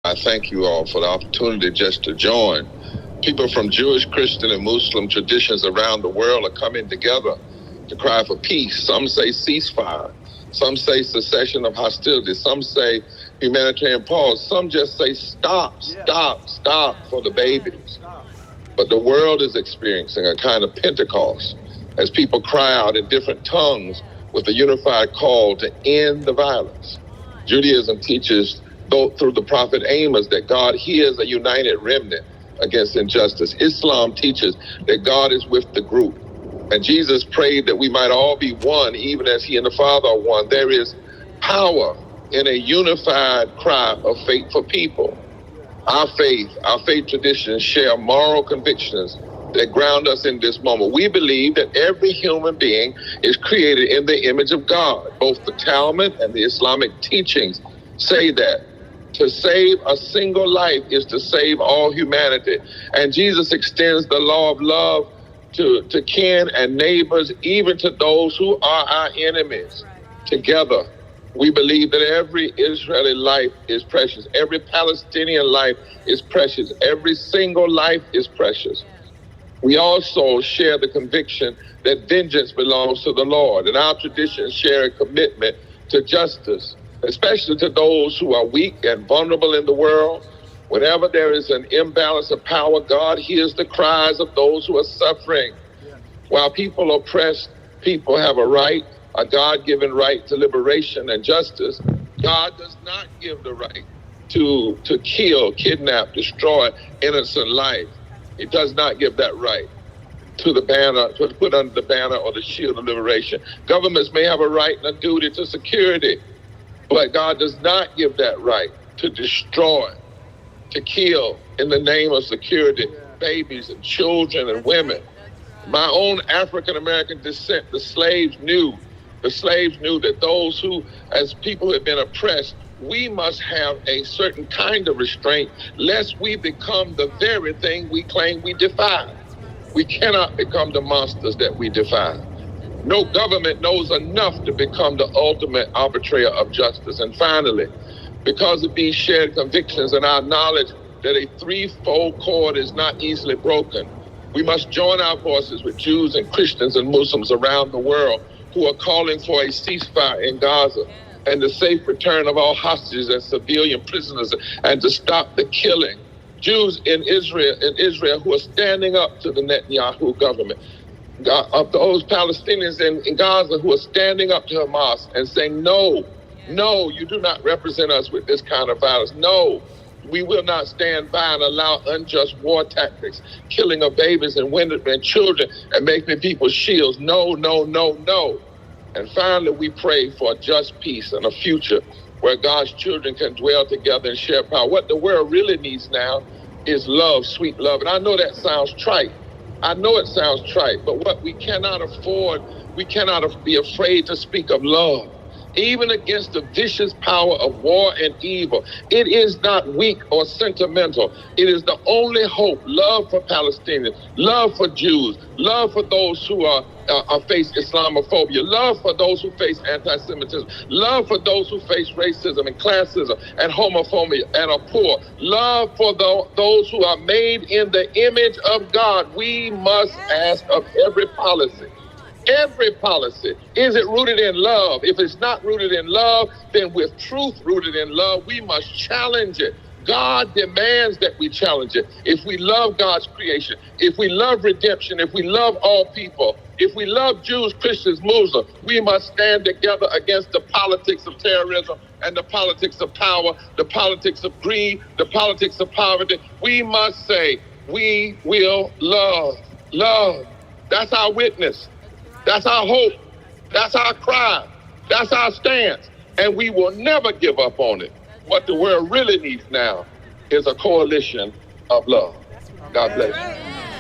I thank you all for the opportunity just to join. People from Jewish, Christian, and Muslim traditions around the world are coming together to cry for peace. Some say ceasefire. Some say cessation of hostility. Some say humanitarian pause. Some just say stop for the babies. But the world is experiencing a kind of Pentecost as people cry out in different tongues with a unified call to end the violence. Judaism teaches through the prophet Amos that God hears a united remnant against injustice. Islam teaches that God is with the group. And Jesus prayed that we might all be one, even as he and the Father are one. There is power in a unified cry of faith for people. Our faith traditions share moral convictions that ground us in this moment. We believe that every human being is created in the image of God. Both the Talmud and the Islamic teachings say that. To save a single life is to save all humanity. And Jesus extends the law of love to kin and neighbors, even to those who are our enemies. Together, we believe that every Israeli life is precious. Every Palestinian life is precious. Every single life is precious. We also share the conviction that vengeance belongs to the Lord, and our traditions share a commitment to justice, especially to those who are weak and vulnerable in the world. Whenever there is an imbalance of power, God hears the cries of those who are suffering. While people are oppressed, people have a right, a God-given right to liberation and justice. God does not give the right to kill, kidnap, destroy innocent life. He does not give that right to the banner, to put under the banner or the shield of liberation. Governments may have a right and a duty to security, but God does not give that right to destroy, to kill in the name of security, babies and children and women. My own African-American descent, the slaves knew that those who, as people who have been oppressed, we must have a certain kind of restraint, lest we become the very thing we claim we defy. We cannot become the monsters that we defy. No government knows enough to become the ultimate arbitrator of justice. And finally, because of these shared convictions and our knowledge that a threefold cord is not easily broken, we must join our voices with Jews and Christians and Muslims around the world who are calling for a ceasefire in Gaza and the safe return of all hostages and civilian prisoners, and to stop the killing. Jews in Israel who are standing up to the Netanyahu government, of those Palestinians in Gaza who are standing up to Hamas and saying, no, you do not represent us with this kind of violence. No, we will not stand by and allow unjust war tactics, killing of babies and women and children and making people shields. No. And finally, we pray for a just peace and a future where God's children can dwell together and share power. What the world really needs now is love, sweet love. And I know that sounds trite. But what we cannot afford, we cannot be afraid to speak of love, even against the vicious power of war and evil. It is not weak or sentimental. It is the only hope. Love for Palestinians, love for Jews, love for those who face Islamophobia, love for those who face anti-Semitism, love for those who face racism and classism and homophobia and are poor, love for those who are made in the image of God. We must ask of every policy, is it rooted in love? If it's not rooted in love, then with truth rooted in love, we must challenge it. God demands that we challenge it. If we love God's creation, if we love redemption, if we love all people, if we love Jews, Christians, Muslims, we must stand together against the politics of terrorism and the politics of power, the politics of greed, the politics of poverty. We must say, we will love. That's our witness. That's our hope. That's our cry. That's our stance. And we will never give up on it. What the world really needs now is a coalition of love. God bless you.